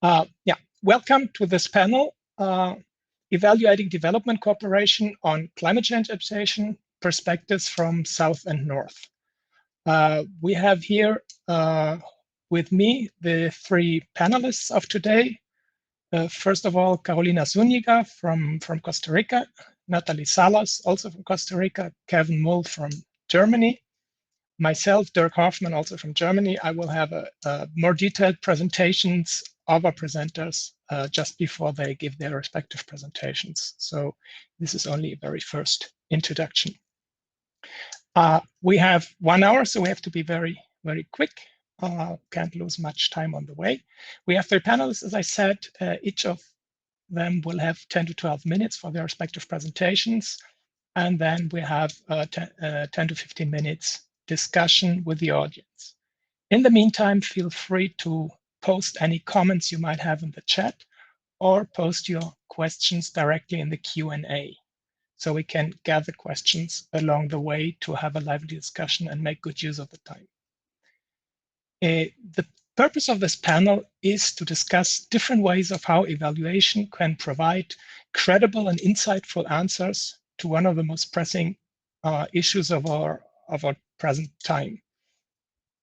Welcome to this panel, Evaluating Development Cooperation on Climate Change Adaptation, Perspectives from South and North. We have here with me the three panelists of today. First of all, Carolina Zuniga from Costa Rica, Natalie Salas, also from Costa Rica, Kevin Mull from Germany, myself, Dirk Hoffmann, also from Germany. I will have a more detailed presentations of our presenters just before they give their respective presentations. So this is only a very first introduction. We have 1 hour, so we have to be very, very quick. Can't lose much time on the way. We have three panelists, as I said. Each of them will have 10 to 12 minutes for their respective presentations. And then we have 10 to 15 minutes discussion with the audience. In the meantime, feel free to post any comments you might have in the chat or post your questions directly in the Q&A, so we can gather questions along the way to have a lively discussion and make good use of the time. The purpose of this panel is to discuss different ways of how evaluation can provide credible and insightful answers to one of the most pressing issues of our present time,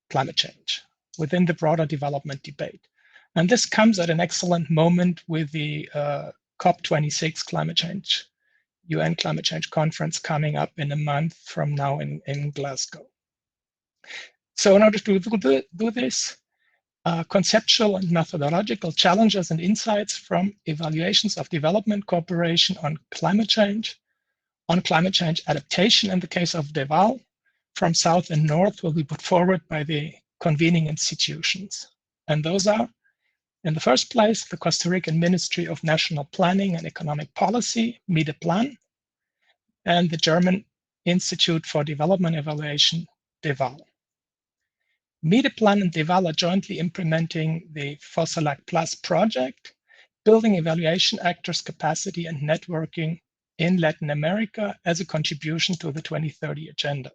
climate change, within the broader development debate. And this comes at an excellent moment with the COP26 climate change, UN climate change conference coming up in a month from now in Glasgow. So in order to do this, conceptual and methodological challenges and insights from evaluations of development cooperation on climate change adaptation in the case of DEval, from South and North will be put forward by the convening institutions. And those are, in the first place, the Costa Rican Ministry of National Planning and Economic Policy, Mideplan, and the German Institute for Development Evaluation, DEval. Mideplan and DEval are jointly implementing the Focelac Plus project, building evaluation actors' capacity and networking in Latin America as a contribution to the 2030 agenda.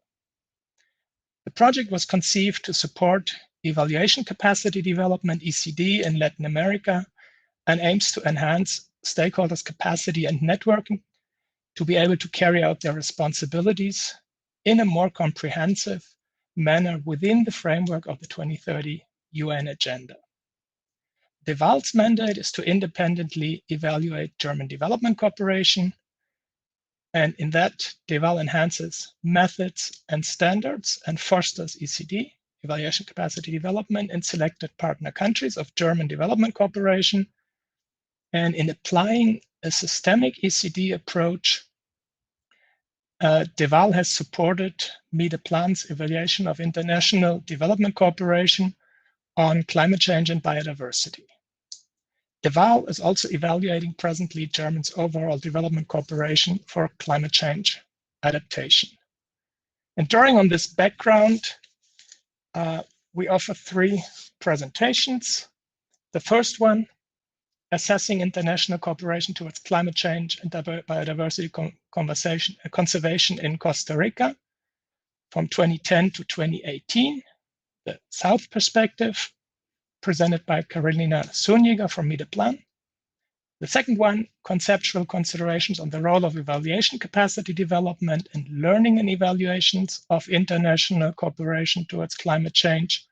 The project was conceived to support evaluation capacity development, ECD, in Latin America, and aims to enhance stakeholders' capacity and networking to be able to carry out their responsibilities in a more comprehensive manner within the framework of the 2030 UN agenda. DEval's mandate is to independently evaluate German development cooperation, and in that, DEval enhances methods and standards and fosters ECD, evaluation capacity development, in selected partner countries of German development cooperation. And in applying a systemic ECD approach, DEval has supported Mideplan's evaluation of international development cooperation on climate change and biodiversity. DEval is also evaluating presently Germany's overall development cooperation for climate change adaptation. And drawing on this background, we offer three presentations. The first one, assessing international cooperation towards climate change and biodiversity conservation in Costa Rica from 2010 to 2018, the South perspective, presented by Carolina Zuniga from Mideplan. The second one, conceptual considerations on the role of evaluation capacity development and learning and evaluations of international cooperation towards climate change,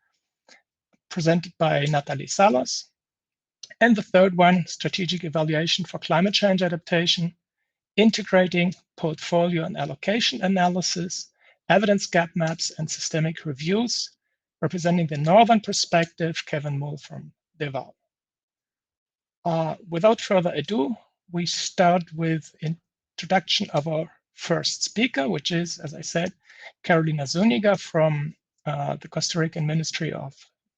presented by Natalie Salas. And the third one, strategic evaluation for climate change adaptation, integrating portfolio and allocation analysis, evidence gap maps, and systemic reviews, representing the Northern perspective, Kevin Mull from DEval. Without further ado, we start with introduction of our first speaker, which is, as I said, Carolina Zuniga from the Costa Rican Ministry of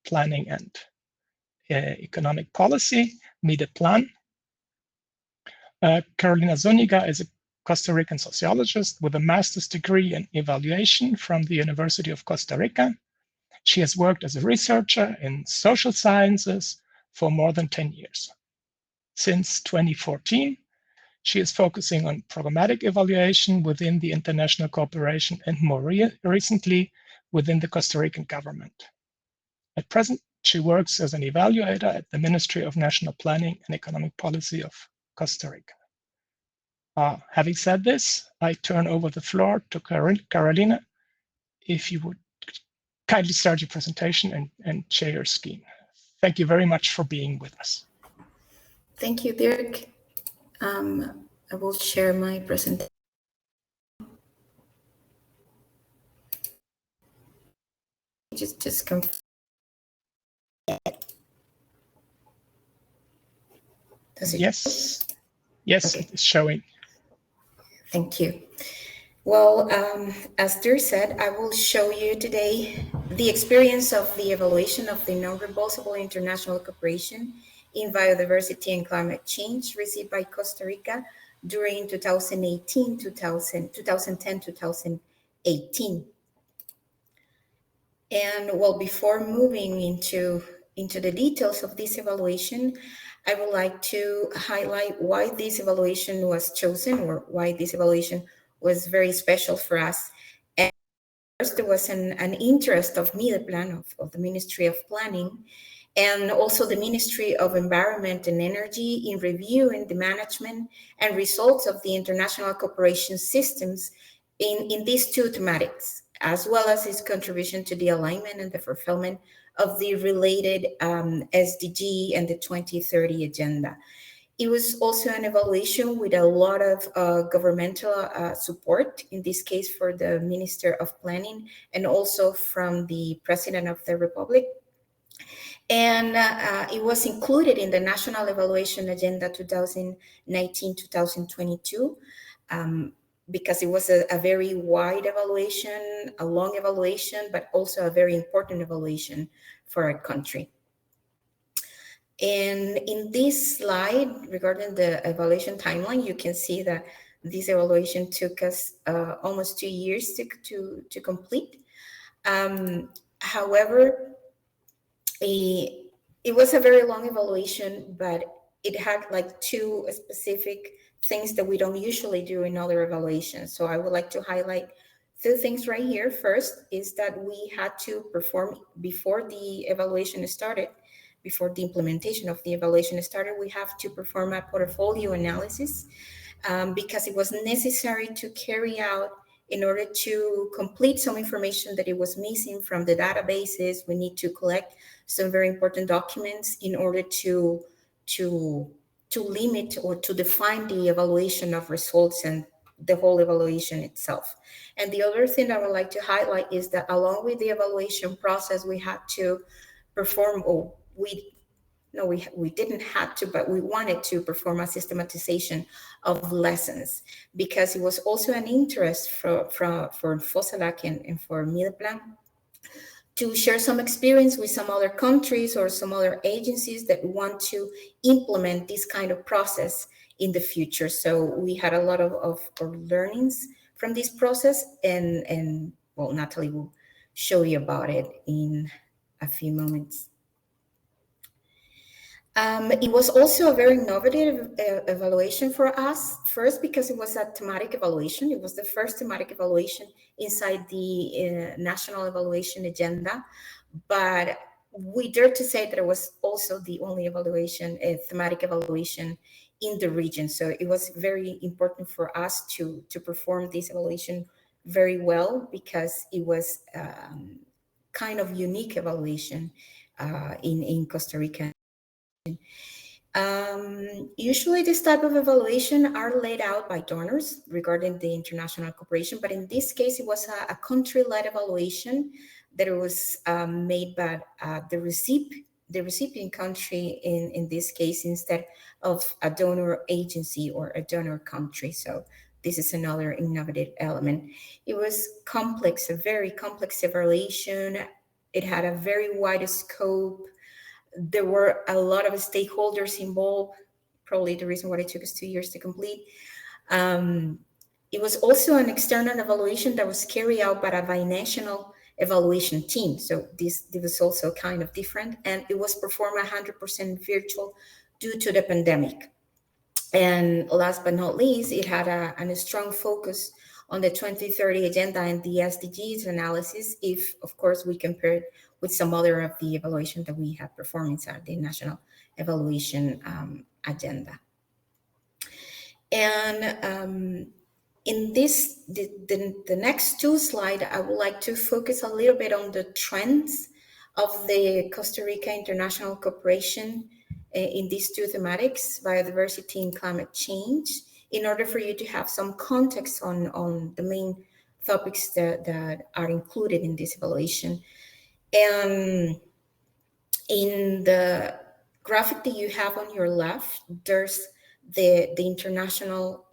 Planning and Economic Policy, Mideplan. Carolina Zuniga is a Costa Rican sociologist with a master's degree in evaluation from the University of Costa Rica. She has worked as a researcher in social sciences for more than 10 years. Since 2014, she is focusing on programmatic evaluation within the international cooperation and more recently within the Costa Rican government. At present, She works as an evaluator at the Ministry of National Planning and Economic Policy of Costa Rica. Having said this, I turn over the floor to Carolina. If you would kindly start your presentation and share your screen. Thank you very much for being with us. Thank you, Dirk. I will share my presentation. Just confirm. Yes, okay. It is showing. Thank you. Well, as Dirk said, I will show you today the experience of the evaluation of the non-reimbursable international cooperation in biodiversity and climate change received by Costa Rica during 2010, 2018. And well, before moving into the details of this evaluation, I would like to highlight why this evaluation was chosen, or why this evaluation was very special for us. And first, there was an interest of Mideplan, of the Ministry of Planning, and also the Ministry of Environment and Energy in reviewing the management and results of the international cooperation systems in these two thematics, as well as its contribution to the alignment and the fulfillment of the related SDG and the 2030 agenda. It was also an evaluation with a lot of governmental support, in this case for the Minister of Planning and also from the President of the Republic. And it was included in the National Evaluation Agenda 2019-2022 because it was a very wide evaluation, a long evaluation, but also a very important evaluation for our country. And in this slide, regarding the evaluation timeline, you can see that this evaluation took us almost 2 years to complete. However, it was a very long evaluation, but it had like two specific things that we don't usually do in other evaluations. So I would like to highlight two things right here. First is that we had to perform, before the evaluation started, before the implementation of the evaluation started, we have to perform a portfolio analysis because it was necessary to carry out, in order to complete some information that it was missing from the databases. We need to collect some very important documents in order to limit or to define the evaluation of results and the whole evaluation itself. And the other thing I would like to highlight is that along with the evaluation process, we had to perform, or we didn't have to, but we wanted to perform a systematization of lessons, because it was also an interest for Focelac and for Mideplan to share some experience with some other countries or some other agencies that want to implement this kind of process in the future. So we had a lot of learnings from this process, and well, Natalie will show you about it in a few moments. It was also a very innovative evaluation for us. First, because it was a thematic evaluation. It was the first thematic evaluation inside the National Evaluation Agenda. But we dare to say that it was also the only evaluation, thematic evaluation in the region. So it was very important for us to perform this evaluation very well, because it was kind of unique evaluation in Costa Rica. Usually this type of evaluation are laid out by donors regarding the international cooperation, but in this case it was a country-led evaluation that was made by the recipient country in this case, instead of a donor agency or a donor country. So this is another innovative element. It was complex, a very complex evaluation. It had a very wide scope. There were a lot of stakeholders involved, probably the reason why it took us 2 years to complete. It was also an external evaluation that was carried out by a binational evaluation team. So this was also kind of different, and it was performed 100% virtual due to the pandemic. And last but not least, it had a strong focus on the 2030 agenda and the SDGs analysis if, of course, we compare it with some other of the evaluation that we have performed inside the national evaluation agenda. And in this, the next two slides, I would like to focus a little bit on the trends of the Costa Rica international cooperation in these two thematics, biodiversity and climate change, in order for you to have some context on the main topics that are included in this evaluation. And in the graphic that you have on your left, there's the international,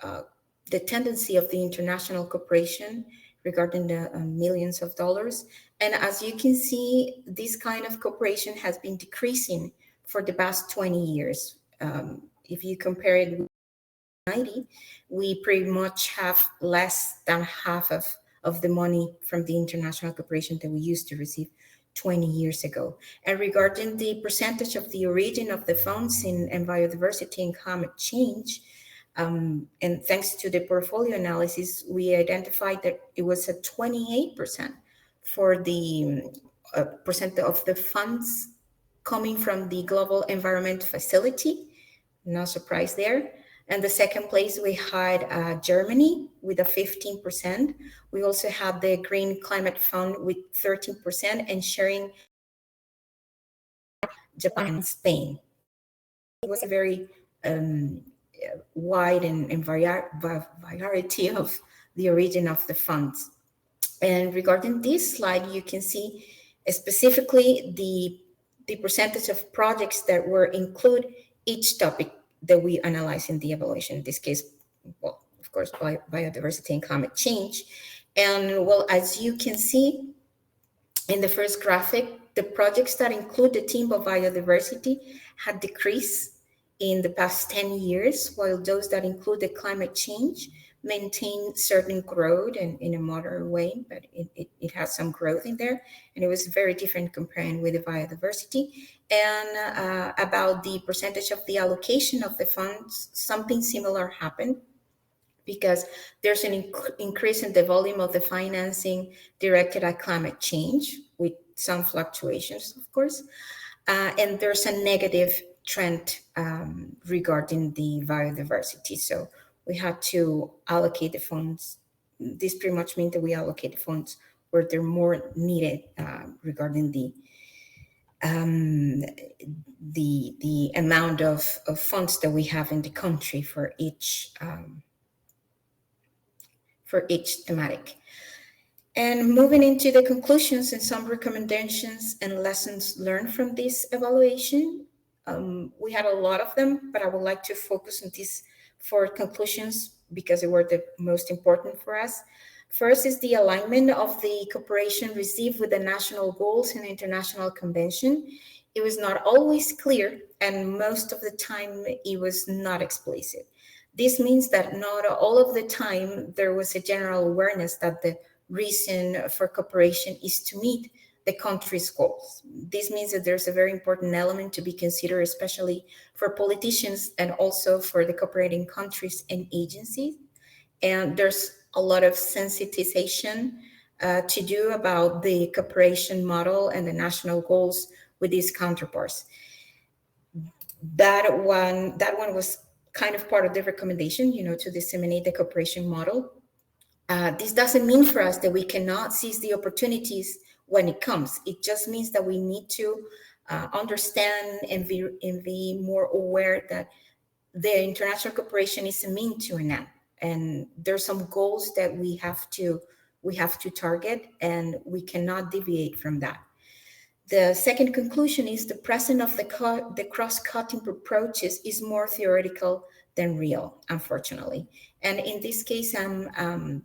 the tendency of the international cooperation regarding the millions of dollars. And as you can see, this kind of cooperation has been decreasing for the past 20 years. If you compare it with 90, we pretty much have less than half of the money from the international cooperation that we used to receive 20 years ago. And regarding the percentage of the origin of the funds in biodiversity and climate change, and thanks to the portfolio analysis, we identified that it was at 28% for the percent of the funds coming from the Global Environment Facility. No surprise there. And the second place, we had Germany with a 15%. We also had the Green Climate Fund with 13% and sharing Japan and Spain. It was a very wide and variety of the origin of the funds. And regarding this slide, you can see specifically the percentage of projects that were include each topic that we analyze in the evaluation. In this case, well, of course, biodiversity and climate change. And well, as you can see in the first graphic, the projects that include the theme of biodiversity had decreased in the past 10 years, while those that include the climate change maintain certain growth and in a moderate way, but it has some growth in there. And it was very different comparing with the biodiversity. And about the percentage of the allocation of the funds, something similar happened because there's an increase in the volume of the financing directed at climate change with some fluctuations, of course. And there's a negative trend regarding the biodiversity. So we had to allocate the funds. This pretty much means that we allocate the funds where they're more needed regarding the amount of funds that we have in the country for each thematic. And moving into the conclusions and some recommendations and lessons learned from this evaluation, we had a lot of them, but I would like to focus on these 4 conclusions because they were the most important for us. First is the alignment of the cooperation received with the national goals and international convention. It was not always clear, and most of the time it was not explicit. This means that not all of the time there was a general awareness that the reason for cooperation is to meet the country's goals. This means that there's a very important element to be considered, especially for politicians and also for the cooperating countries and agencies. And there's a lot of sensitization to do about the cooperation model and the national goals with these counterparts. That one was kind of part of the recommendation, to disseminate the cooperation model. This doesn't mean for us that we cannot seize the opportunities when it comes. It just means that we need to understand and be more aware that the international cooperation is a means to an end, and there's some goals that we have to target, and we cannot deviate from that. The second conclusion is the presence of the cross-cutting approaches is more theoretical than real, unfortunately. And in this case, I'm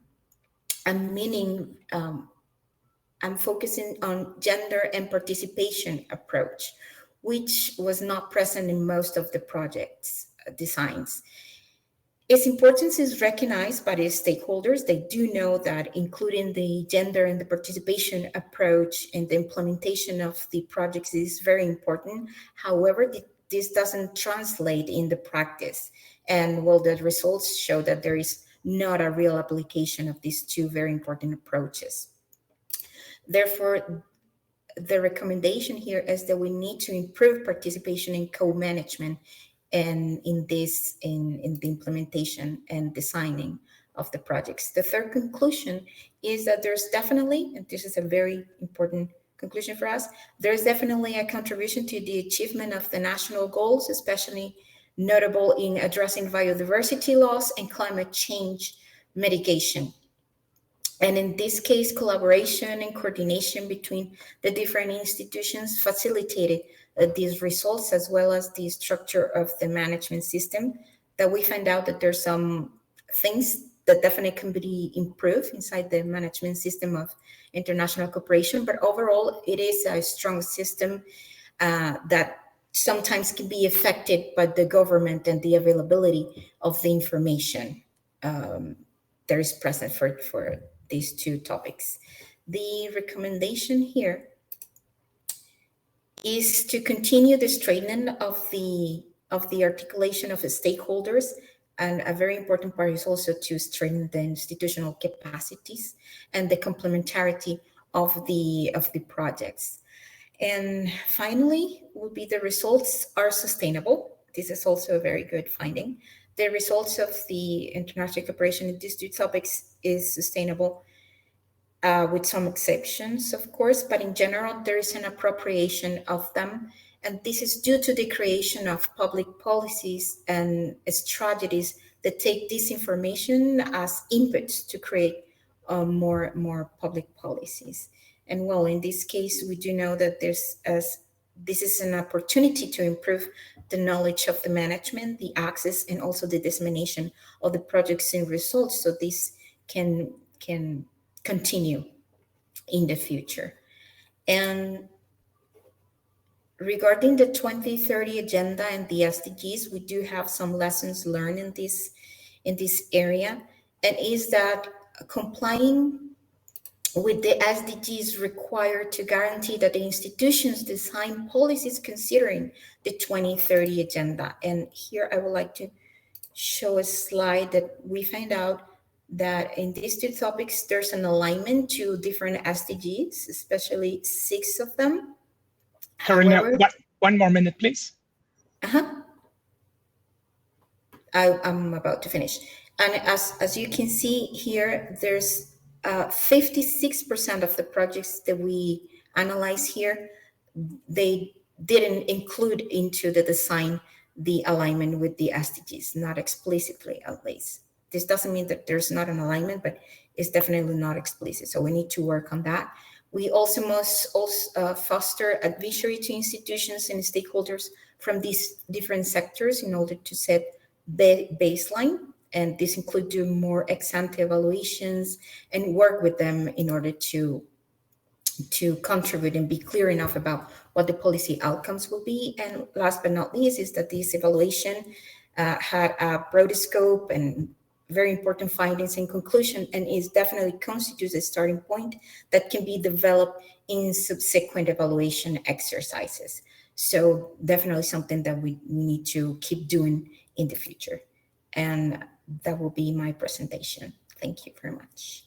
focusing on gender and participation approach, which was not present in most of the project's designs. Its importance is recognized by the stakeholders. They do know that including the gender and the participation approach in the implementation of the projects is very important. However, this doesn't translate in the practice. And well, the results show that there is not a real application of these two very important approaches. Therefore, the recommendation here is that we need to improve participation in co-management and in the implementation and designing of the projects. The third conclusion is that there's definitely, and this is a very important conclusion for us, there's definitely a contribution to the achievement of the national goals, especially notable in addressing biodiversity loss and climate change mitigation. And in this case, collaboration and coordination between the different institutions facilitated these results, as well as the structure of the management system, that we find out that there's some things that definitely can be improved inside the management system of international cooperation. But overall, it is a strong system that sometimes can be affected by the government and the availability of the information that is present for these two topics. The recommendation here is to continue the strengthening of the articulation of the stakeholders, and a very important part is also to strengthen the institutional capacities and the complementarity of the projects. And finally, will be the results are sustainable. This is also a very good finding. The results of the international cooperation in these two topics is sustainable, with some exceptions, of course, but in general, there is an appropriation of them. And this is due to the creation of public policies and strategies that take this information as inputs to create more public policies. And well, in this case, we do know that this is an opportunity to improve the knowledge of the management, the access, and also the dissemination of the projects and results, so this can continue in the future. And regarding the 2030 agenda and the SDGs, we do have some lessons learned in this area, and is that complying with the SDGs required to guarantee that the institutions design policies considering the 2030 agenda. And here I would like to show a slide that we find out that in these two topics, there's an alignment to different SDGs, especially 6 of them. Karina, one more minute, please. I'm about to finish. And as you can see here, there's 56% of the projects that we analyze here, they didn't include into the design the alignment with the SDGs, not explicitly at least. This doesn't mean that there's not an alignment, but it's definitely not explicit. So we need to work on that. We also must foster advisory to institutions and stakeholders from these different sectors in order to set the baseline. And this includes doing more ex-ante evaluations and work with them in order to contribute and be clear enough about what the policy outcomes will be. And last but not least is that this evaluation had a broad scope and very important findings in conclusion, and is definitely constitutes a starting point that can be developed in subsequent evaluation exercises. So definitely something that we need to keep doing in the future. And that will be my presentation. Thank you very much.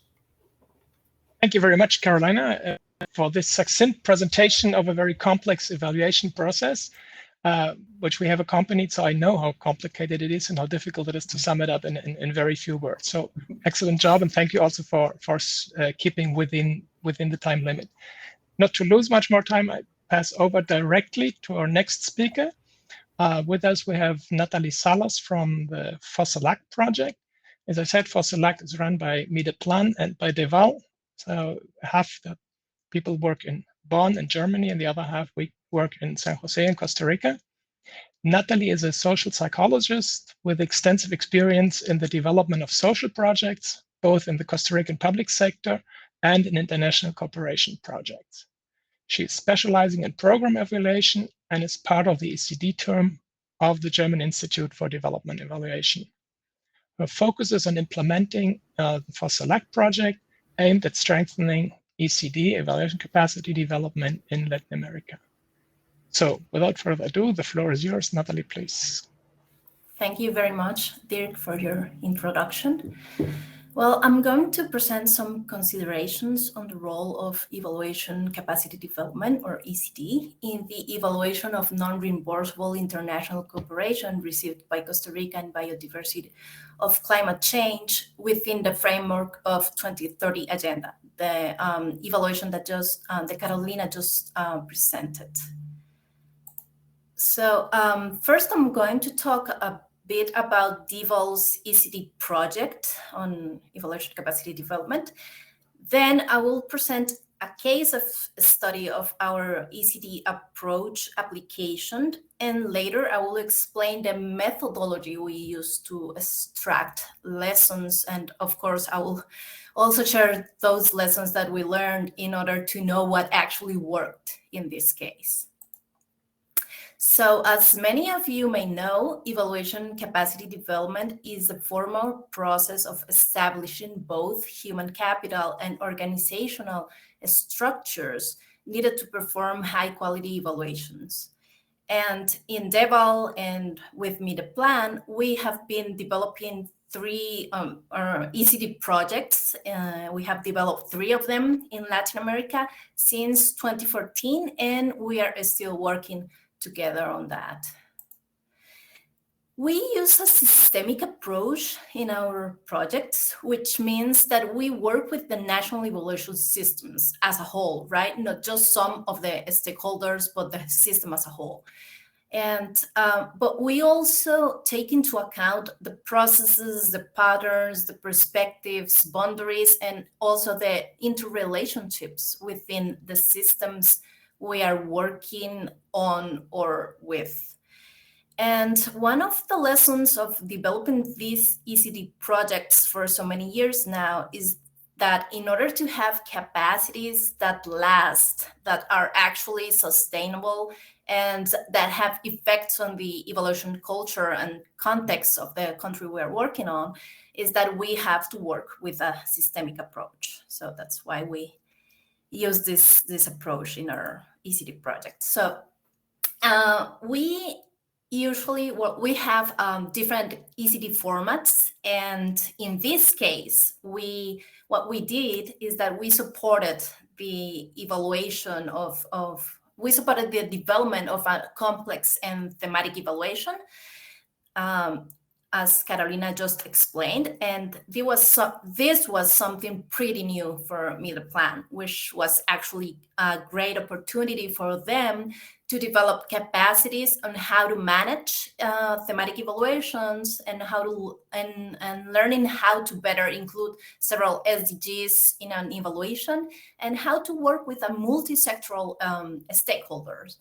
Thank you very much, Carolina, for this succinct presentation of a very complex evaluation process, which we have accompanied. So I know how complicated it is and how difficult it is to sum it up in very few words. So excellent job, and thank you also for keeping within the time limit. Not to lose much more time, I pass over directly to our next speaker. With us, we have Natalie Salas from the Focelac project. As I said, Focelac is run by Mideplan and by DEval. So half the people work in Bonn in Germany, and the other half we work in San Jose in Costa Rica. Natalie is a social psychologist with extensive experience in the development of social projects, both in the Costa Rican public sector and in international cooperation projects. She is specializing in program evaluation and is part of the ECD term of the German Institute for Development Evaluation. Her focus is on implementing the Focelac project aimed at strengthening ECD, evaluation capacity development in Latin America. So without further ado, the floor is yours, Natalie, please. Thank you very much, Dirk, for your introduction. Well, I'm going to present some considerations on the role of evaluation capacity development, or ECD, in the evaluation of non-reimbursable international cooperation received by Costa Rica in biodiversity of climate change within the framework of 2030 agenda, the evaluation that Carolina just presented. So first, I'm going to talk a bit about DEval's ECD project on evaluation capacity development. Then I will present a case of study of our ECD approach application. And later I will explain the methodology we use to extract lessons. And of course, I will also share those lessons that we learned in order to know what actually worked in this case. So as many of you may know, evaluation capacity development is a formal process of establishing both human capital and organizational structures needed to perform high-quality evaluations. And in DEval and with Mideplan, we have been developing three ECD projects. We have developed 3 of them in Latin America since 2014, and we are still working together on that. We use a systemic approach in our projects, which means that we work with the national evaluation systems as a whole, right? Not just some of the stakeholders, but the system as a whole. And but we also take into account the processes, the patterns, the perspectives, boundaries, and also the interrelationships within the systems we are working on or with. And one of the lessons of developing these ECD projects for so many years now is that in order to have capacities that last, that are actually sustainable, and that have effects on the evaluation culture and context of the country we are working on, is that we have to work with a systemic approach. So that's why we use this approach in our ECD project. So we usually, we have different ECD formats, and in this case, what we did is that we supported the evaluation we supported the development of a complex and thematic evaluation, as Carolina just explained, and this was something pretty new for Mideplan, which was actually a great opportunity for them to develop capacities on how to manage thematic evaluations and and learning how to better include several SDGs in an evaluation and how to work with a multi-sectoral stakeholders.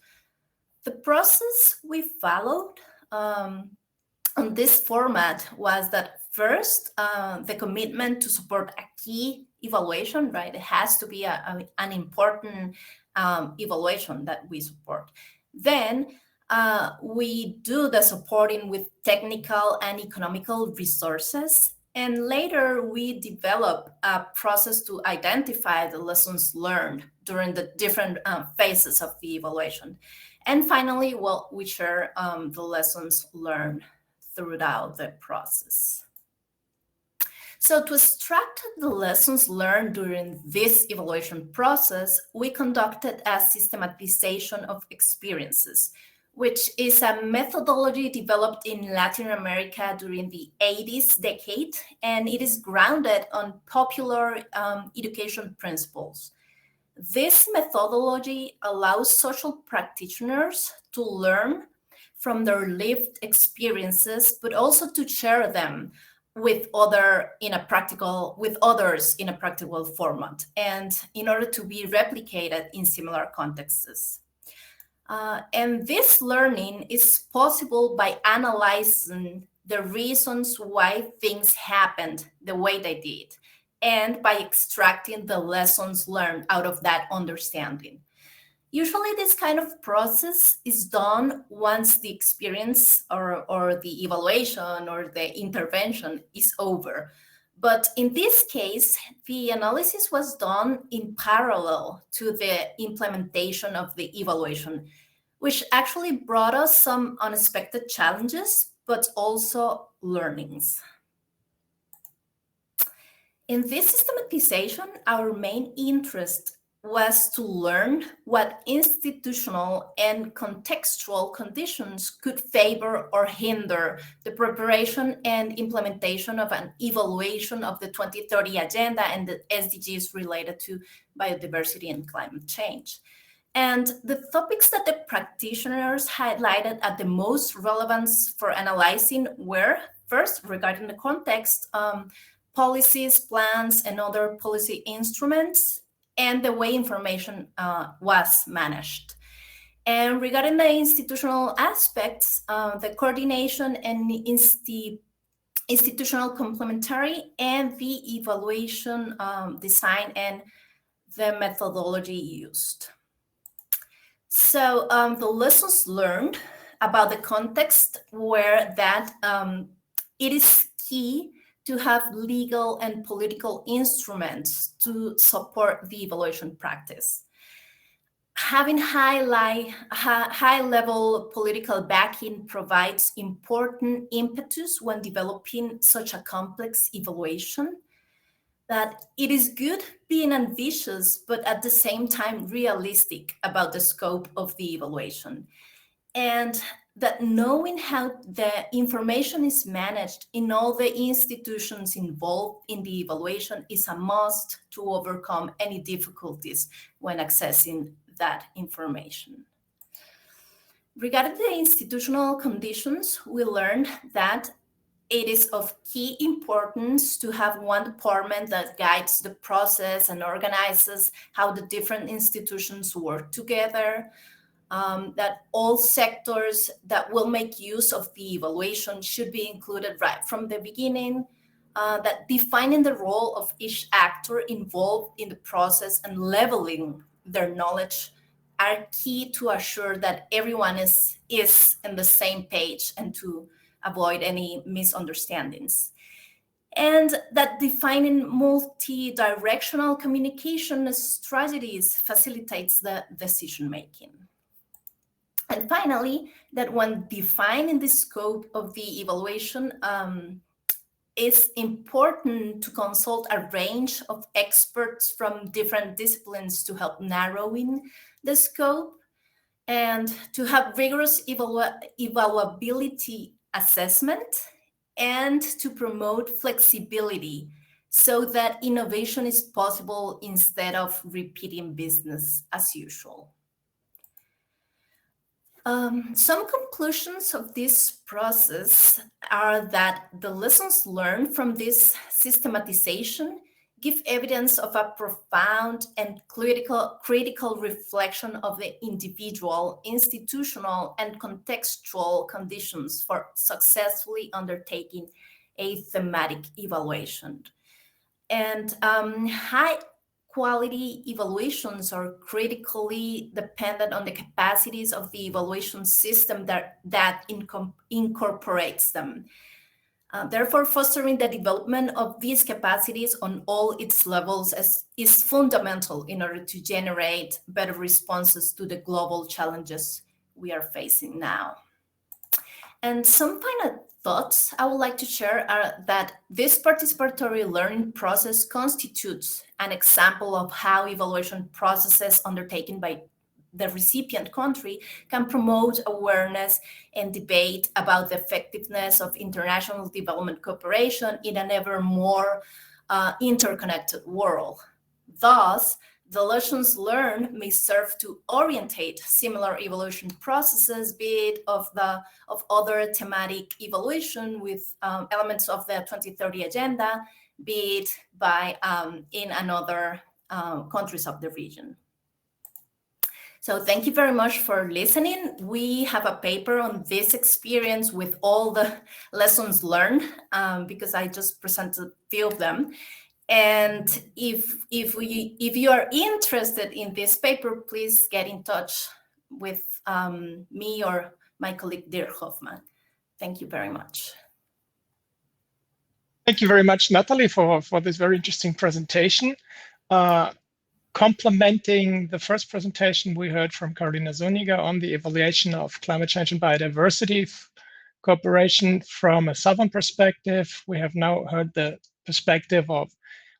The process we followed on this format was that first, the commitment to support a key evaluation, right? It has to be an important evaluation that we support. Then we do the supporting with technical and economical resources. And later we develop a process to identify the lessons learned during the different phases of the evaluation. And finally, well, we share the lessons learned throughout the process. So to extract the lessons learned during this evaluation process, we conducted a systematization of experiences, which is a methodology developed in Latin America during the 80s decade, and it is grounded on popular education principles. This methodology allows social practitioners to learn from their lived experiences, but also to share them with others in a practical format, and in order to be replicated in similar contexts. And this learning is possible by analyzing the reasons why things happened the way they did, and by extracting the lessons learned out of that understanding. Usually this kind of process is done once the experience or the evaluation or the intervention is over. But in this case, the analysis was done in parallel to the implementation of the evaluation, which actually brought us some unexpected challenges, but also learnings. In this systematization, our main interest was to learn what institutional and contextual conditions could favor or hinder the preparation and implementation of an evaluation of the 2030 Agenda and the SDGs related to biodiversity and climate change. And the topics that the practitioners highlighted at the most relevance for analyzing were, first, regarding the context, policies, plans, and other policy instruments, and the way information was managed. And regarding the institutional aspects, the coordination and institutional complementary, and the evaluation design and the methodology used. So the lessons learned about the context were that it is key to have legal and political instruments to support the evaluation practice. Having high-level political backing provides important impetus when developing such a complex evaluation. That it is good being ambitious, but at the same time realistic about the scope of the evaluation. And that knowing how the information is managed in all the institutions involved in the evaluation is a must to overcome any difficulties when accessing that information. Regarding the institutional conditions, we learned that it is of key importance to have one department that guides the process and organizes how the different institutions work together. That all sectors that will make use of the evaluation should be included right from the beginning, that defining the role of each actor involved in the process and leveling their knowledge are key to assure that everyone is on the same page and to avoid any misunderstandings. And that defining multi-directional communication strategies facilitates the decision-making. And finally, that when defining the scope of the evaluation, it's important to consult a range of experts from different disciplines to help narrowing the scope and to have rigorous evaluability assessment and to promote flexibility so that innovation is possible instead of repeating business as usual. Some conclusions of this process are that the lessons learned from this systematization give evidence of a profound and critical reflection of the individual, institutional, and contextual conditions for successfully undertaking a thematic evaluation. And high-quality evaluations are critically dependent on the capacities of the evaluation system that incorporates them. Therefore, fostering the development of these capacities on all its levels is fundamental in order to generate better responses to the global challenges we are facing now. And some final thoughts I would like to share are that this participatory learning process constitutes an example of how evaluation processes undertaken by the recipient country can promote awareness and debate about the effectiveness of international development cooperation in an ever more interconnected world. Thus, the lessons learned may serve to orientate similar evaluation processes, be it of other thematic evaluation with elements of the 2030 Agenda, be it by in another countries of the region. So thank you very much for listening. We have a paper on this experience with all the lessons learned because I just presented a few of them. And if you are interested in this paper, please get in touch with me or my colleague Dirk Hoffmann. Thank you very much. Thank you very much, Natalie, for this very interesting presentation. Complementing the first presentation we heard from Carolina Zuniga on the evaluation of climate change and biodiversity cooperation from a southern perspective. We have now heard the perspective of,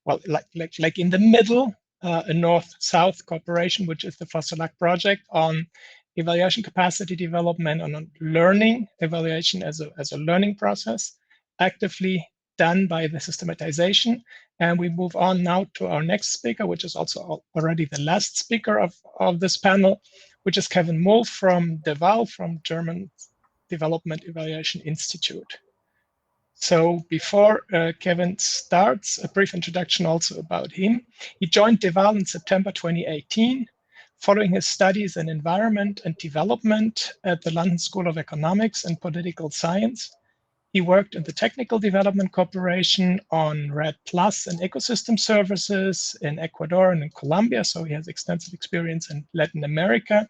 well, like in the middle, a north-south cooperation, which is the Focelac project on evaluation capacity development, on learning evaluation as a learning process, actively done by the systematization. And we move on now to our next speaker, which is also already the last speaker of this panel, which is Kevin Moull from DEval, from German Development Evaluation Institute. So before Kevin starts, a brief introduction also about him. He joined DEval in September 2018, following his studies in environment and development at the London School of Economics and Political Science. He worked in the Technical Development Corporation on RED+ and ecosystem services in Ecuador and in Colombia, so he has extensive experience in Latin America.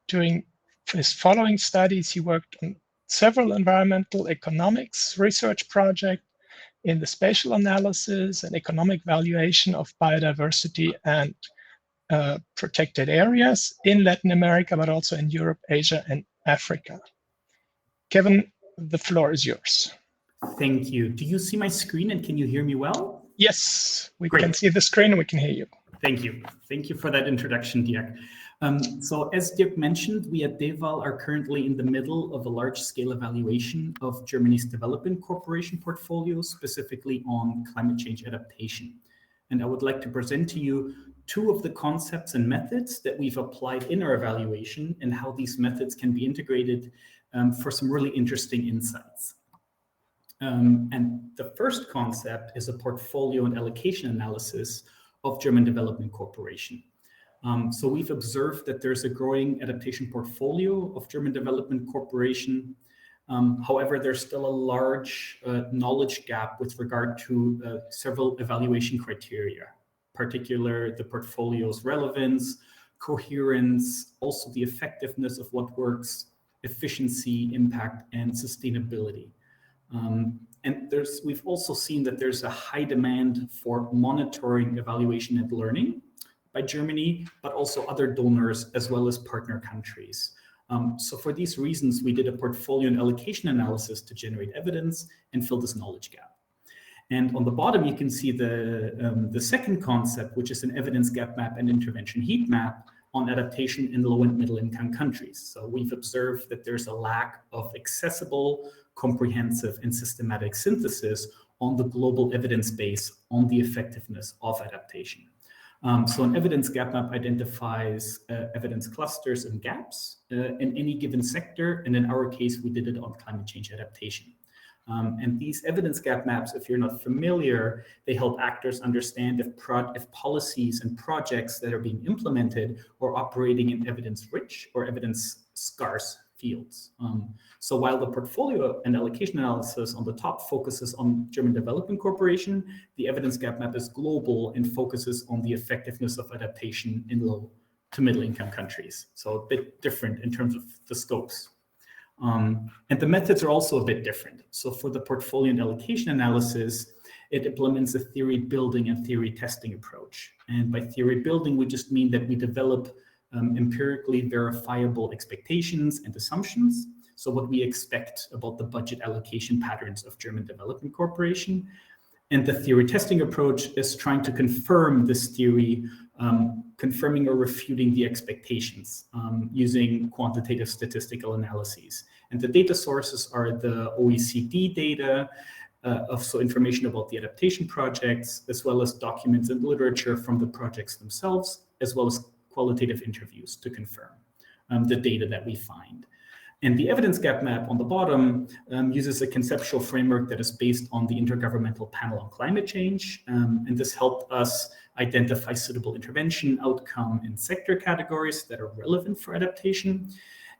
During his following studies, he worked on several environmental economics research projects in the spatial analysis and economic valuation of biodiversity and protected areas in Latin America, but also in Europe, Asia, and Africa. Kevin, the floor is yours. Thank you. Do you see my screen and can you hear me well? Yes, we Great. can see the screen and we can hear you. Thank you. Thank you for that introduction, Dirk. So as Dirk mentioned, we at DEval are currently in the middle of a large-scale evaluation of Germany's development corporation portfolio, specifically on climate change adaptation. And I would like to present to you two of the concepts and methods that we've applied in our evaluation and how these methods can be integrated for some really interesting insights. And the first concept is a portfolio and allocation analysis of German Development Corporation. So we've observed that there's a growing adaptation portfolio of German Development Corporation. However, there's still a large knowledge gap with regard to several evaluation criteria, particularly the portfolio's relevance, coherence, also the effectiveness of what works, efficiency, impact, and sustainability. And we've also seen that there's a high demand for monitoring, evaluation, and learning by Germany, but also other donors as well as partner countries. So for these reasons, we did a portfolio and allocation analysis to generate evidence and fill this knowledge gap. And on the bottom, you can see the second concept, which is an evidence gap map and intervention heat map on adaptation in low and middle income countries. So we've observed that there's a lack of accessible, comprehensive, and systematic synthesis on the global evidence base on the effectiveness of adaptation. So an evidence gap map identifies evidence clusters and gaps in any given sector. And in our case, we did it on climate change adaptation. And these evidence gap maps, if you're not familiar, they help actors understand if policies and projects that are being implemented are operating in evidence-rich or evidence-scarce fields. So while the portfolio and allocation analysis on the top focuses on German Development Corporation, the evidence gap map is global and focuses on the effectiveness of adaptation in low to middle income countries. So a bit different in terms of the scopes. And the methods are also a bit different. So for the portfolio and allocation analysis, it implements a theory building and theory testing approach. And by theory building, we just mean that we develop empirically verifiable expectations and assumptions. So what we expect about the budget allocation patterns of German Development Corporation. And the theory testing approach is trying to confirm this theory, confirming or refuting the expectations using quantitative statistical analyses. And the data sources are the OECD data, so information about the adaptation projects, as well as documents and literature from the projects themselves, as well as qualitative interviews to confirm the data that we find. And the evidence gap map on the bottom uses a conceptual framework that is based on the Intergovernmental Panel on Climate Change. And this helped us identify suitable intervention, outcome, and sector categories that are relevant for adaptation.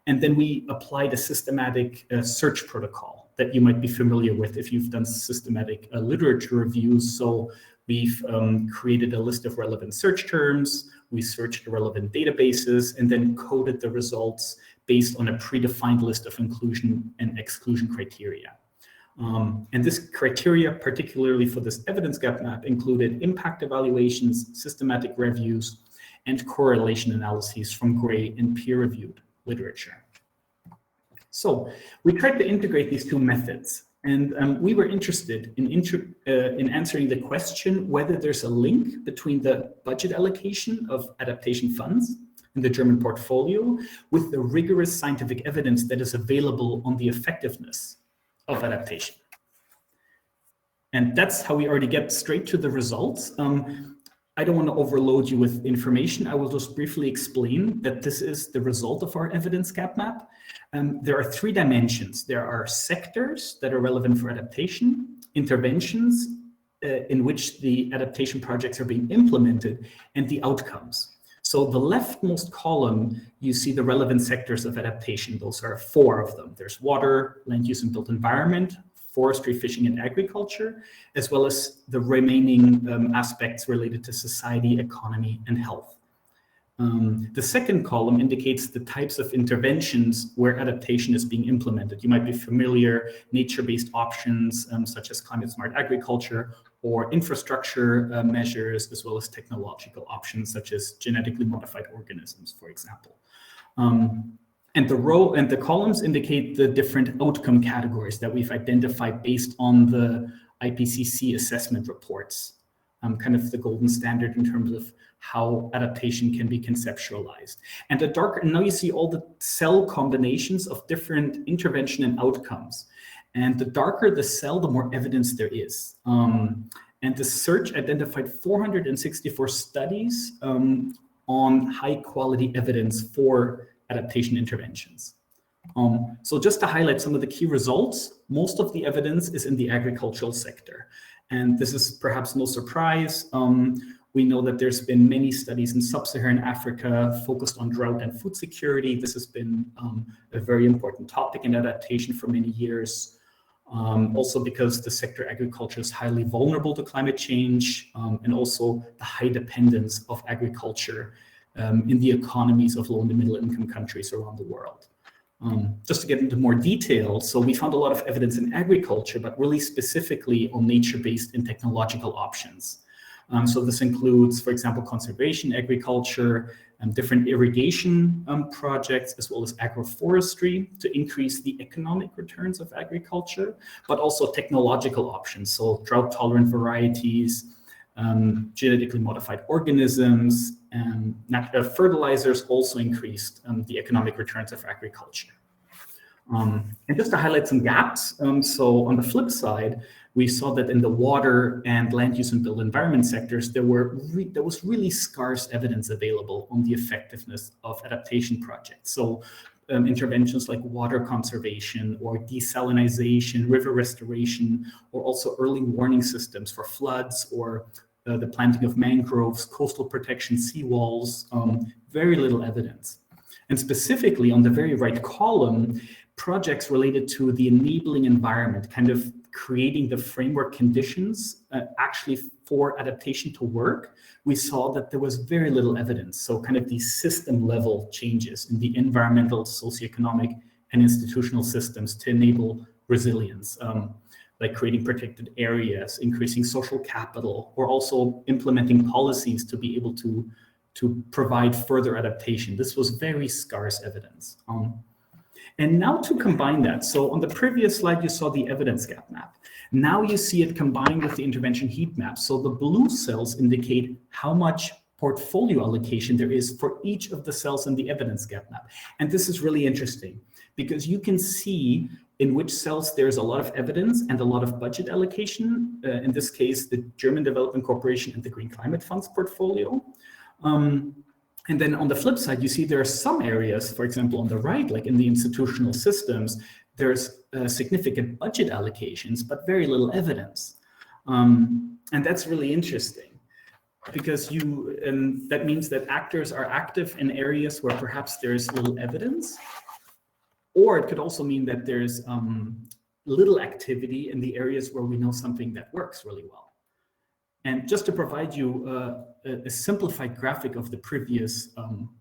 And then we applied a systematic search protocol that you might be familiar with if you've done systematic literature reviews. So we've created a list of relevant search terms, we searched relevant databases, and then coded the results based on a predefined list of inclusion and exclusion criteria. And this criteria, particularly for this evidence gap map, included impact evaluations, systematic reviews, and correlation analyses from gray and peer-reviewed literature. So we tried to integrate these two methods, and we were interested in answering the question whether there's a link between the budget allocation of adaptation funds in the German portfolio with the rigorous scientific evidence that is available on the effectiveness of adaptation. And that's how we already get straight to the results. I don't want to overload you with information. I will just briefly explain that this is the result of our evidence gap map. There are 3 dimensions. There are sectors that are relevant for adaptation, interventions in which the adaptation projects are being implemented, and the outcomes. So the leftmost column, you see the relevant sectors of adaptation. Those are 4 of them. There's water, land use and built environment, forestry, fishing, and agriculture, as well as the remaining aspects related to society, economy, and health. The second column indicates the types of interventions where adaptation is being implemented. You might be familiar, nature-based options such as climate-smart agriculture, or infrastructure measures, as well as technological options such as genetically modified organisms, for example. And the columns indicate the different outcome categories that we've identified based on the IPCC assessment reports, kind of the golden standard in terms of how adaptation can be conceptualized. And now you see all the cell combinations of different intervention and outcomes. And the darker the cell, the more evidence there is. And the search identified 464 studies on high quality evidence for adaptation interventions. So just to highlight some of the key results, most of the evidence is in the agricultural sector. And this is perhaps no surprise. We know that there's been many studies in sub-Saharan Africa focused on drought and food security. This has been a very important topic in adaptation for many years. Also because the sector agriculture is highly vulnerable to climate change, and also the high dependence of agriculture in the economies of low and middle income countries around the world. Just to get into more detail, so we found a lot of evidence in agriculture, but really specifically on nature-based and technological options. So this includes, for example, conservation agriculture, different irrigation projects, as well as agroforestry to increase the economic returns of agriculture, but also technological options, so drought-tolerant varieties, genetically modified organisms, and fertilizers also increased the economic returns of agriculture. And just to highlight some gaps, so on the flip side, we saw that in the water and land use and built environment sectors, there was really scarce evidence available on the effectiveness of adaptation projects. So interventions like water conservation or desalinization, river restoration, or also early warning systems for floods or the planting of mangroves, coastal protection, seawalls, very little evidence. And specifically on the very right column, projects related to the enabling environment, kind of creating the framework conditions actually for adaptation to work, we saw that there was very little evidence. So kind of these system level changes in the environmental, socioeconomic, and institutional systems to enable resilience, like creating protected areas, increasing social capital, or also implementing policies to be able to provide further adaptation. This was very scarce evidence. And now to combine that, so on the previous slide, you saw the evidence gap map. Now you see it combined with the intervention heat map. So the blue cells indicate how much portfolio allocation there is for each of the cells in the evidence gap map. And this is really interesting because you can see in which cells there's a lot of evidence and a lot of budget allocation. In this case, the German Development Corporation and the Green Climate Funds portfolio. And then on the flip side, you see there are some areas, for example, on the right, like in the institutional systems, there's significant budget allocations, but very little evidence. And that's really interesting because that means that actors are active in areas where perhaps there's little evidence, or it could also mean that there's little activity in the areas where we know something that works really well. And just to provide you a simplified graphic of the previous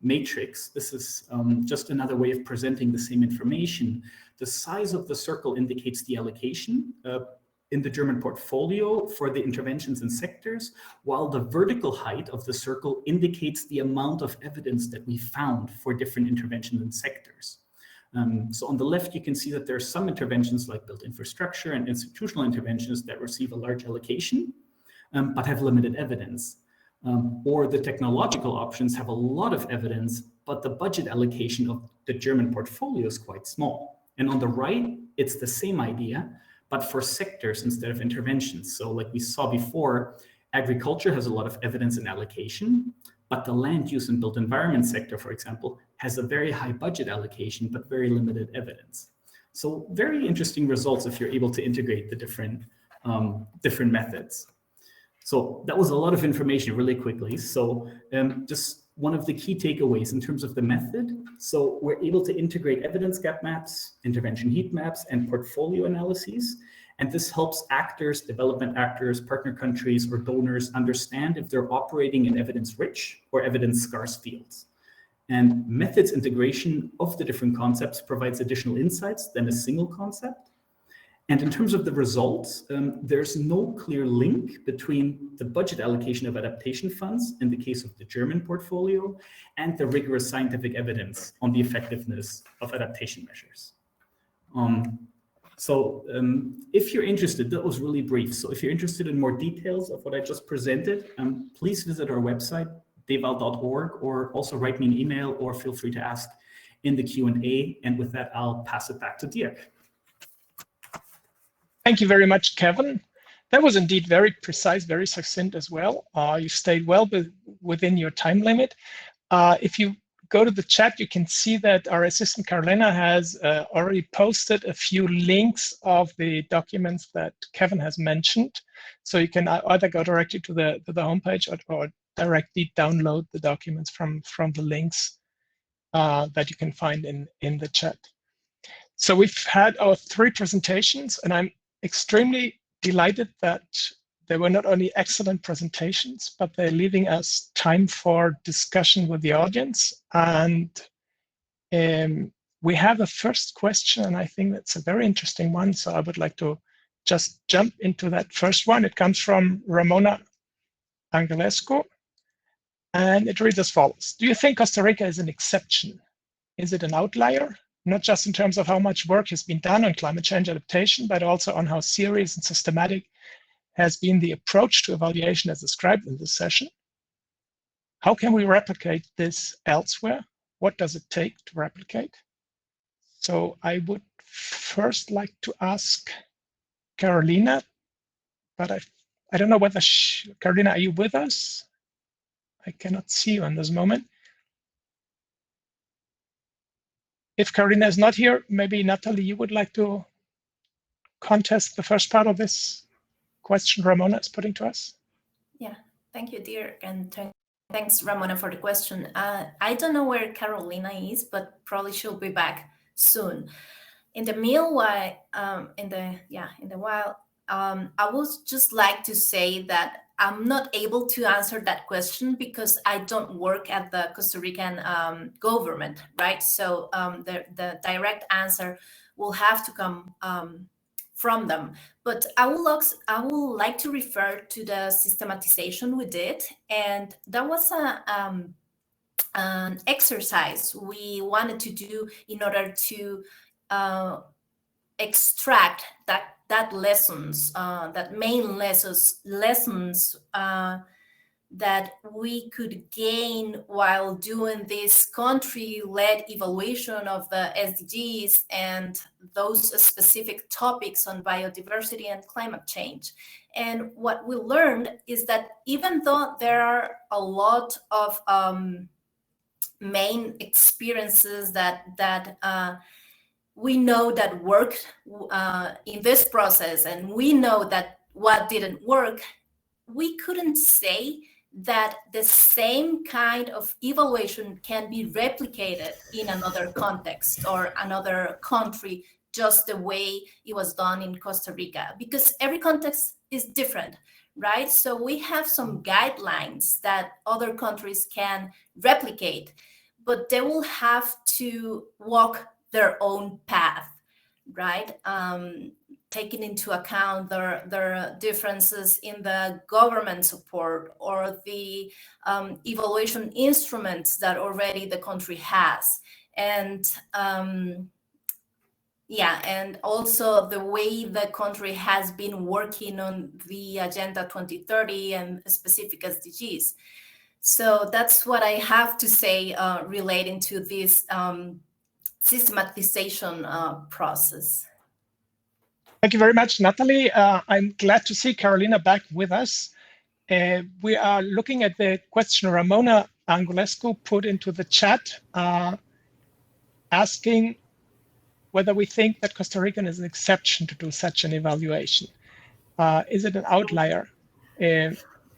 matrix, this is just another way of presenting the same information. The size of the circle indicates the allocation in the German portfolio for the interventions and sectors, while the vertical height of the circle indicates the amount of evidence that we found for different interventions and sectors. So on the left, you can see that there are some interventions like built infrastructure and institutional interventions that receive a large allocation, but have limited evidence. Or the technological options have a lot of evidence, but the budget allocation of the German portfolio is quite small. And on the right, it's the same idea, but for sectors instead of interventions. So like we saw before, agriculture has a lot of evidence and allocation, but the land use and built environment sector, for example, has a very high budget allocation, but very limited evidence. So very interesting results if you're able to integrate the different methods. So that was a lot of information really quickly. So just one of the key takeaways in terms of the method. So we're able to integrate evidence gap maps, intervention heat maps, and portfolio analyses. And this helps actors, development actors, partner countries, or donors understand if they're operating in evidence-rich or evidence-scarce fields. And methods integration of the different concepts provides additional insights than a single concept. And in terms of the results, there's no clear link between the budget allocation of adaptation funds in the case of the German portfolio and the rigorous scientific evidence on the effectiveness of adaptation measures. If you're interested, that was really brief. So if you're interested in more details of what I just presented, please visit our website, DEval.org, or also write me an email or feel free to ask in the Q&A. And with that, I'll pass it back to Dirk. Thank you very much, Kevin. That was indeed very precise, very succinct as well. You stayed well within your time limit. If you go to the chat, you can see that our assistant Carolina has already posted a few links of the documents that Kevin has mentioned. So you can either go directly to the homepage or directly download the documents from the links that you can find in the chat. So we've had our 3 presentations, and I'm extremely delighted that they were not only excellent presentations, but they're leaving us time for discussion with the audience. And we have a first question, and I think that's a very interesting one. So I would like to just jump into that first one. It comes from Ramona Angelescu, and it reads as follows. Do you think Costa Rica is an exception? Is it an outlier? Not just in terms of how much work has been done on climate change adaptation, but also on how serious and systematic has been the approach to evaluation as described in this session. How can we replicate this elsewhere? What does it take to replicate? So I would first like to ask Carolina, but I don't know whether, Carolina, are you with us? I cannot see you in this moment. If Carolina is not here, maybe Natalie, you would like to contest the first part of this question Ramona is putting to us? Yeah, thank you, Dirk, and thanks, Ramona, for the question. I don't know where Carolina is, but probably she'll be back soon. In the meanwhile, I would just like to say that I'm not able to answer that question because I don't work at the Costa Rican government, right? So the direct answer will have to come from them. But I would like to refer to the systematization we did, and that was an exercise we wanted to do in order to extract that main lessons that we could gain while doing this country-led evaluation of the SDGs and those specific topics on biodiversity and climate change. And what we learned is that even though there are a lot of main experiences that we know that worked in this process, and we know that what didn't work, we couldn't say that the same kind of evaluation can be replicated in another context or another country just the way it was done in Costa Rica, because every context is different, right? So we have some guidelines that other countries can replicate, but they will have to walk their own path, right? Taking into account their differences in the government support or the evaluation instruments that already the country has. And Yeah, and also the way the country has been working on the Agenda 2030 and specific SDGs. So that's what I have to say relating to this systematization process. Thank you very much, Natalie. I'm glad to see Carolina back with us. We are looking at the question Ramona Angulescu put into the chat, asking whether we think that Costa Rica is an exception to do such an evaluation. Is it an outlier?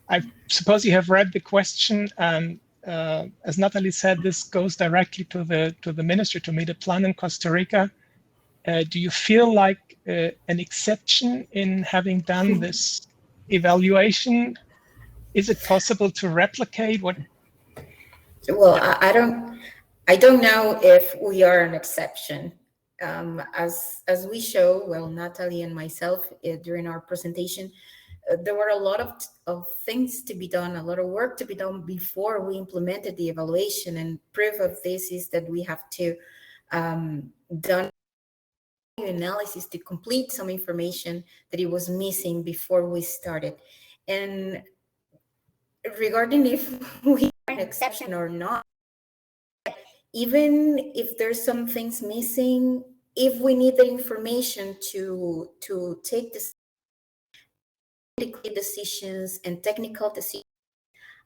I suppose you have read the question, and as Natalie said, this goes directly to the ministry, to Mideplan in Costa Rica. Do you feel like an exception in having done this evaluation? Is it possible to replicate what? Well, I don't know if we are an exception. As we show, well, Natalie and myself during our presentation, there were a lot of things to be done, a lot of work to be done before we implemented the evaluation. And proof of this is that we have to done analysis to complete some information that it was missing before we started. And regarding if we are an exception or not, even if there's some things missing, if we need the information to take decisions and technical decisions,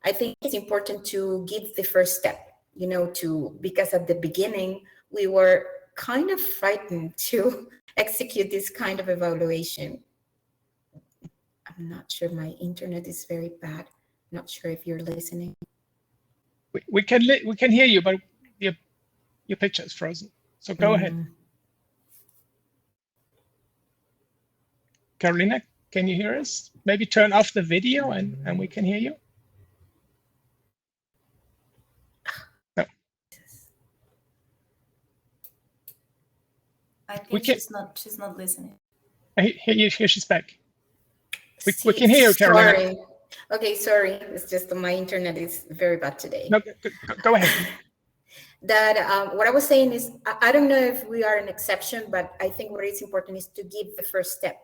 I think it's important to give the first step, because at the beginning we were kind of frightened to execute this kind of evaluation. I'm not sure, my internet is very bad. Not sure if you're listening. We can hear you, but your picture is frozen. So go ahead. Carolina, can you hear us? Maybe turn off the video and we can hear you. No. I think she's not listening. Here she's back. We can hear you, Carolina. Sorry. Okay, sorry. It's just my internet is very bad today. No, go ahead. That what I was saying is, I don't know if we are an exception, but I think what is important is to give the first step,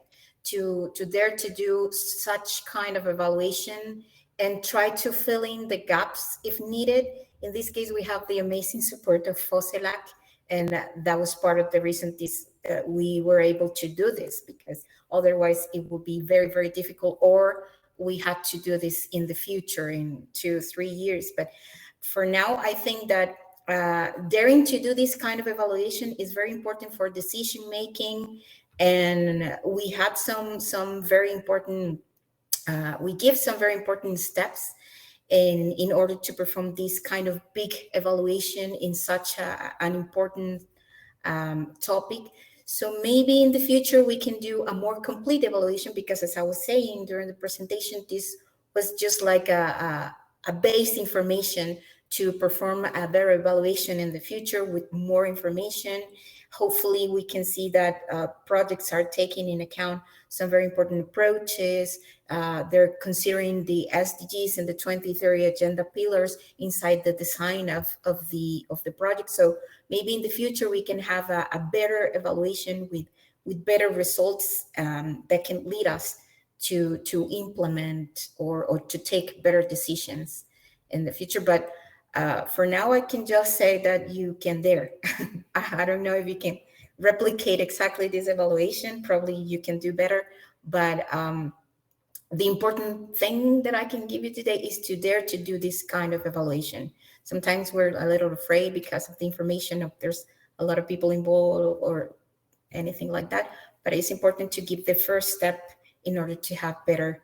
to dare to do such kind of evaluation and try to fill in the gaps if needed. In this case, we have the amazing support of Focelac, and that was part of the reason we were able to do this, because otherwise it would be very, very difficult, or we had to do this in the future in 2-3 years. But for now, I think that daring to do this kind of evaluation is very important for decision making, and we had some very important we give some very important steps in order to perform this kind of big evaluation in such an important topic. So maybe in the future we can do a more complete evaluation, because as I was saying during the presentation, this was just like a base information to perform a better evaluation in the future with more information. Hopefully we can see that projects are taking in account some very important approaches. They're considering the SDGs and the 2030 agenda pillars inside the design of the project. So maybe in the future we can have a better evaluation with better results that can lead us to implement or to take better decisions in the future. But for now, I can just say that you can dare. I don't know if you can replicate exactly this evaluation. Probably you can do better. But the important thing that I can give you today is to dare to do this kind of evaluation. Sometimes we're a little afraid because of the information of there's a lot of people involved or anything like that. But it's important to give the first step in order to have better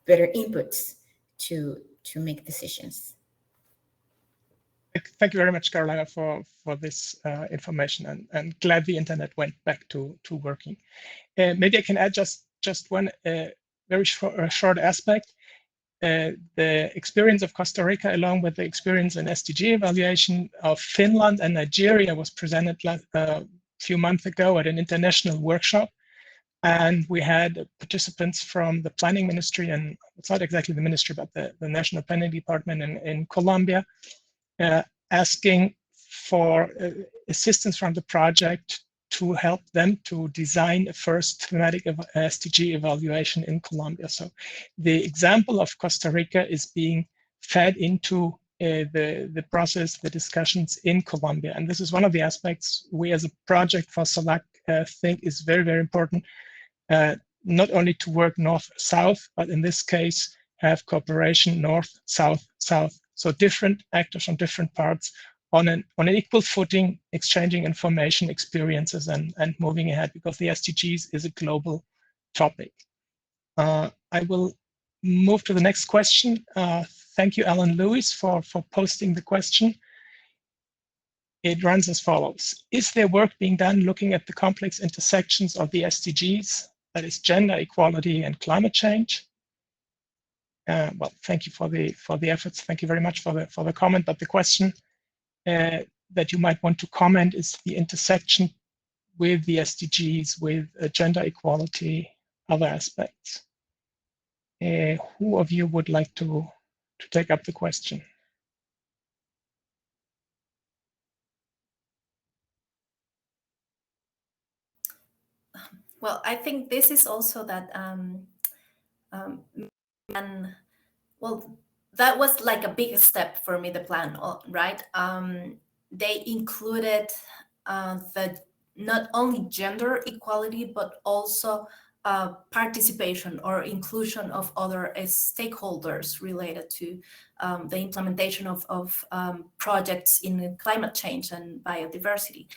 inputs to make decisions. Thank you very much, Carolina, for this information, and glad the internet went back to working. Maybe I can add just one very short aspect. The experience of Costa Rica, along with the experience in SDG evaluation of Finland and Nigeria, was presented a few months ago at an international workshop. And we had participants from the planning ministry, and it's not exactly the ministry, but the National Planning Department in Colombia, asking for assistance from the project to help them to design a first thematic SDG evaluation in Colombia. So the example of Costa Rica is being fed into the process, the discussions in Colombia. And this is one of the aspects we as a project for Focelac think is very, very important, not only to work north-south, but in this case, have cooperation north-south-south. So different actors on different parts on an equal footing, exchanging information, experiences, and moving ahead, because the SDGs is a global topic. I will move to the next question. Thank you, Alan Lewis, for posting the question. It runs as follows. Is there work being done looking at the complex intersections of the SDGs, that is gender equality and climate change? Well, thank you for the efforts. Thank you very much for the comment. But the question that you might want to comment is the intersection with the SDGs, with gender equality, other aspects. Who of you would like to take up the question? Well, I think this is also that, well, that was like a big step for Mideplan, right? They included the not only gender equality, but also participation or inclusion of other stakeholders related to the implementation of projects in climate change and biodiversity.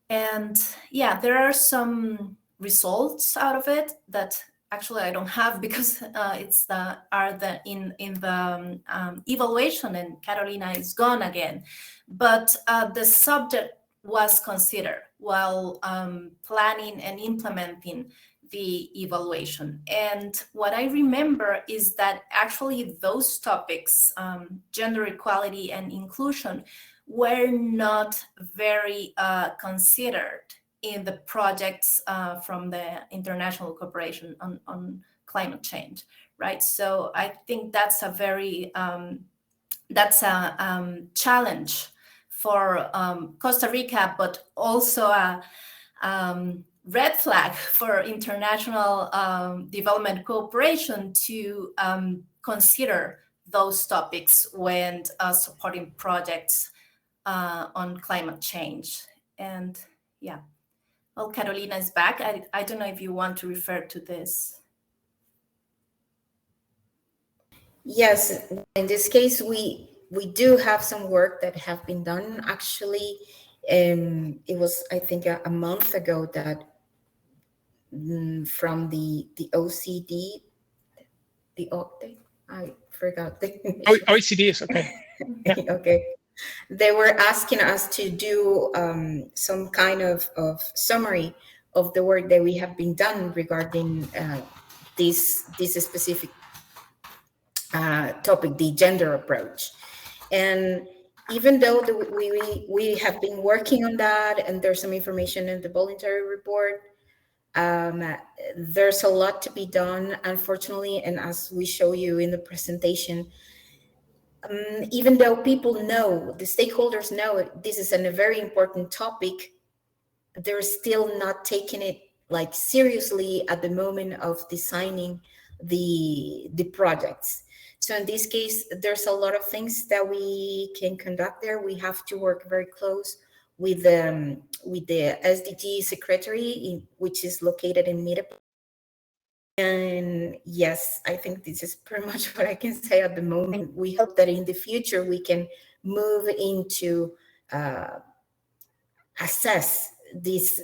And yeah, there are some results out of it that actually I don't have, because it's in the evaluation, and Carolina is gone again. But the subject was considered while planning and implementing the evaluation. And what I remember is that actually those topics, gender equality and inclusion, were not very considered in the projects from the international cooperation on climate change, right? So I think that's a very challenge for Costa Rica, but also a red flag for international development cooperation to consider those topics when supporting projects on climate change. And yeah. Well, Carolina is back. I don't know if you want to refer to this. Yes, in this case, we do have some work that have been done. Actually, it was, I think, a month ago that from the OCD, the OCDE, I forgot the OECD is okay. Yeah. Okay. They were asking us to do some kind of summary of the work that we have been done regarding this specific topic, the gender approach. And even though we have been working on that, and there's some information in the voluntary report, there's a lot to be done, unfortunately. And as we show you in the presentation, even though people know, the stakeholders know this is a very important topic, they're still not taking it like seriously at the moment of designing the projects. So in this case, there's a lot of things that we can conduct there. We have to work very close with the SDG secretary, which is located in Mideplan. And yes, I think this is pretty much what I can say at the moment. We hope that in the future we can move into assess this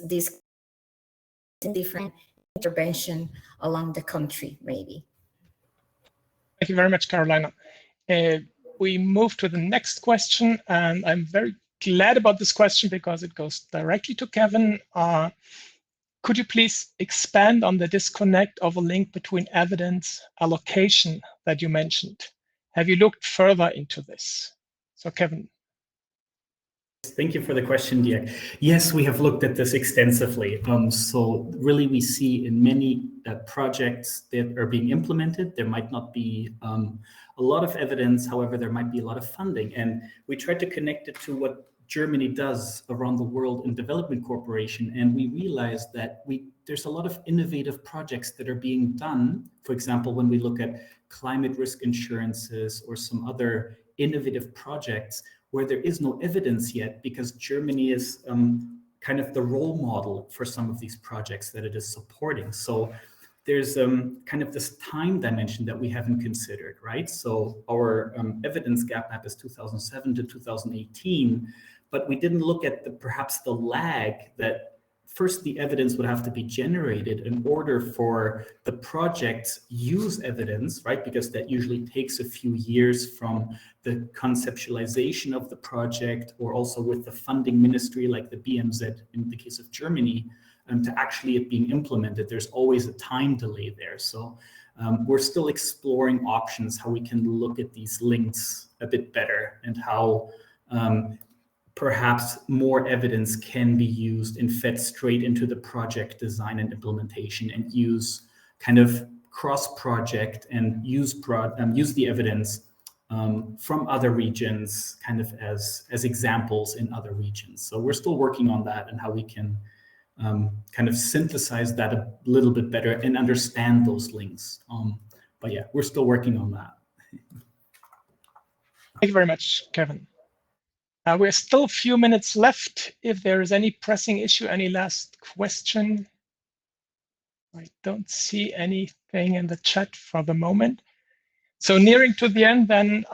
different intervention along the country, maybe. Thank you very much, Carolina. We move to the next question, and I'm very glad about this question because it goes directly to Kevin. Could you please expand on the disconnect of a link between evidence allocation that you mentioned? Have you looked further into this? So, Kevin. Thank you for the question, Dirk. Yes, we have looked at this extensively. So really we see in many projects that are being implemented, there might not be a lot of evidence. However, there might be a lot of funding. And we tried to connect it to what Germany does around the world in development cooperation, and we realized that there's a lot of innovative projects that are being done. For example, when we look at climate risk insurances or some other innovative projects where there is no evidence yet, because Germany is kind of the role model for some of these projects that it is supporting. So there's kind of this time dimension that we haven't considered, right? So our evidence gap map is 2007 to 2018, but we didn't look at perhaps the lag that first the evidence would have to be generated in order for the projects use evidence, right? Because that usually takes a few years from the conceptualization of the project, or also with the funding ministry like the BMZ in the case of Germany, to actually it being implemented. There's always a time delay there. So we're still exploring options, how we can look at these links a bit better, and how perhaps more evidence can be used and fed straight into the project design and implementation, and use kind of cross-project and use the evidence from other regions kind of as examples in other regions. So we're still working on that and how we can kind of synthesize that a little bit better and understand those links. But yeah, we're still working on that. Thank you very much, Kevin. We're still a few minutes left. If there is any pressing issue, any last question? I don't see anything in the chat for the moment. So nearing to the end, then,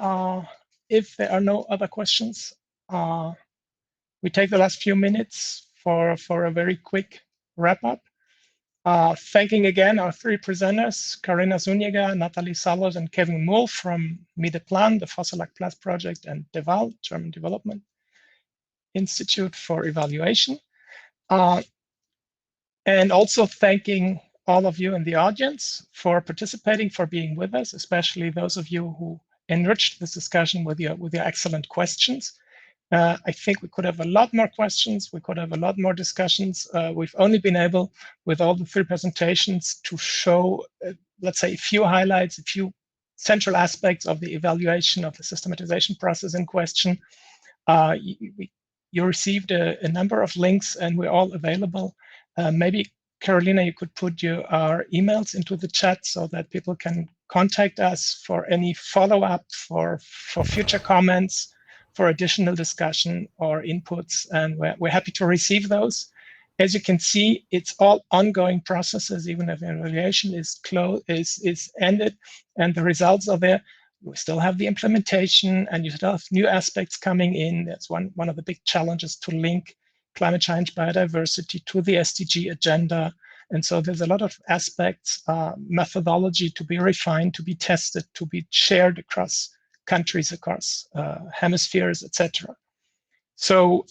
if there are no other questions, we take the last few minutes for a very quick wrap up. Thanking again our three presenters, Karina Zuniga, Natalie Salas, and Kevin Moull from Mideplan, the Focelac Plus project, and DEval, German Development Institute for Evaluation. And also thanking all of you in the audience for participating, for being with us, especially those of you who enriched this discussion with your excellent questions. I think we could have a lot more questions. We could have a lot more discussions. We've only been able, with all the three presentations, to show, let's say, a few highlights, a few central aspects of the evaluation of the systematization process in question. You received a number of links, and we're all available. Maybe, Carolina, you could put our emails into the chat so that people can contact us for any follow-up, for future comments, for additional discussion or inputs, and we're happy to receive those. As you can see, it's all ongoing processes, even if the evaluation is ended and the results are there. We still have the implementation, and you still have new aspects coming in. That's one of the big challenges, to link climate change, biodiversity to the SDG agenda. And so there's a lot of aspects, methodology to be refined, to be tested, to be shared across countries, across hemispheres, etc. So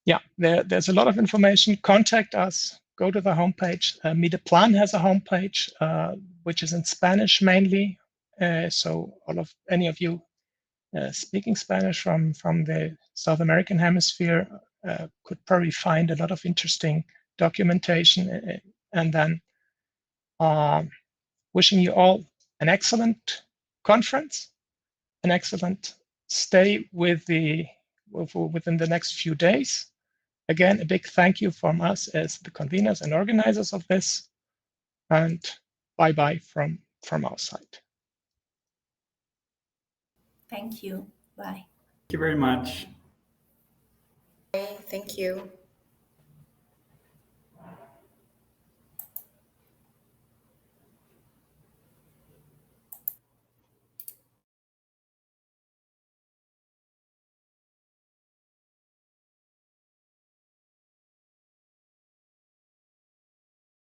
yeah, there's a lot of information. Contact us, go to the homepage. Mideplan has a homepage, which is in Spanish mainly. So any of you speaking Spanish from the South American hemisphere could probably find a lot of interesting documentation. And then wishing you all an excellent conference, an excellent stay within the next few days. Again, a big thank you from us as the conveners and organizers of this, and bye-bye from our side. Thank you. Bye. Thank you very much. Thank you.